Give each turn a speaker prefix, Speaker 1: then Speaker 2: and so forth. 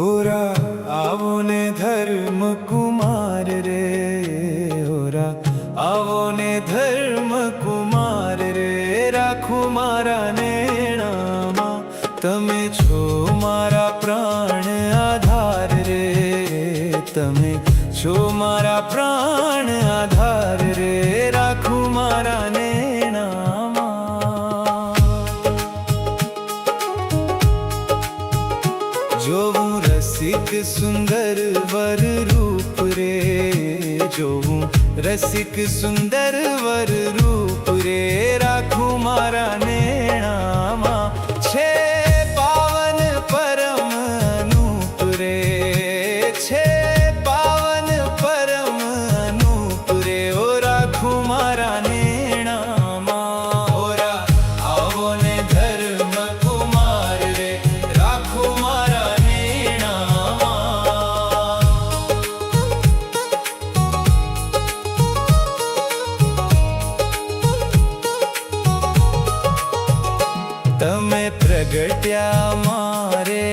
Speaker 1: होरा आवो ने धर्म कुमार रे, होरा आवो ने धर्म कुमार रे, राखू मारा नेणामा तमे छो मारा प्राण आधार रे, तमे छो मारा प्राण आधार रे, राखू मारा नेणामा। जोवूं रसिक सुंदर वर रूप रे, जोवूं रसिक सुंदर वर रूप रे, राखू मारा नेणामा छे पावन परम अनूप रे, छे पावन परम अनूप रे, ओ राखू मारा नेणामा। होरा आवो ने धर्म कुमार रे, राखू मारा नेणामा। तमे प्रगट्या मारे